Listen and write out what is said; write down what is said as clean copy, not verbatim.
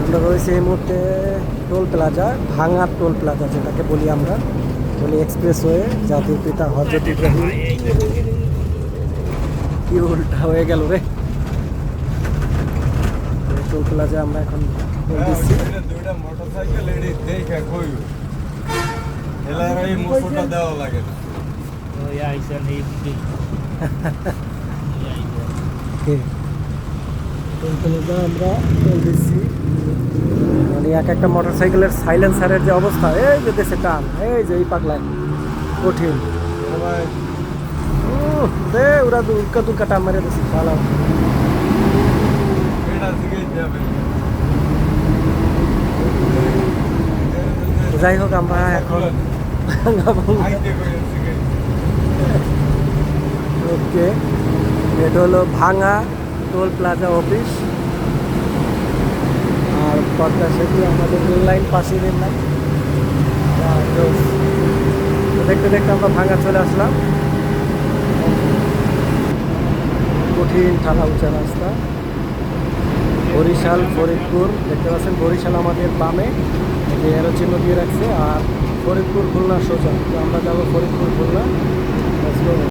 আমরা রয়েছি এই মুহূর্তে টোল প্লাজা, ভাঙা টোল প্লাজা যেটাকে বলি আমরা, বলি এক্সপ্রেসওয়ে, জাতির পিতা হযরত ইব্রাহিম। কি উল্টা হয়ে গেল রে। টোল প্লাজা আমরা এখন টোল দিচ্ছি। দুইটা মোটরসাইকেল এডি দেখে কই এলার এই মুসুটা দেওয়া লাগে না। ওই আইসা নেই দিকে টোল প্লাজা আমরা টোল দিচ্ছি। মানে এক একটা মোটরসাইকেলের সাইলেন্সারের যে অবস্থা, এই যে দেশে টান, এই যে এই পাগলায় কঠিন। সবাই ওরা দুর্কা দুর্কা টান মারে দিচ্ছি ভালো। এটা দিকে যাবে। যাই হোক আমরা এখন আইতে কই দিকে। ওকে, এটা হলো ভাঙা টোল প্লাজা অফিস। আর পদ্মা সেতু আমাদের রেল লাইন, পাশে রেল লাইন। দেখতে দেখতে আমরা ভাঙা চলে আসলাম। কঠিন ঠালা উঁচা রাস্তা, বরিশাল ফরিদপুর দেখতে পাচ্ছেন। বরিশাল আমাদের বামে, যে এরো চিহ্ন দিয়ে রাখছে, আর ফরিদপুর খুলনা সোজা। তো আমরা যাবো ফরিদপুর খুলনা।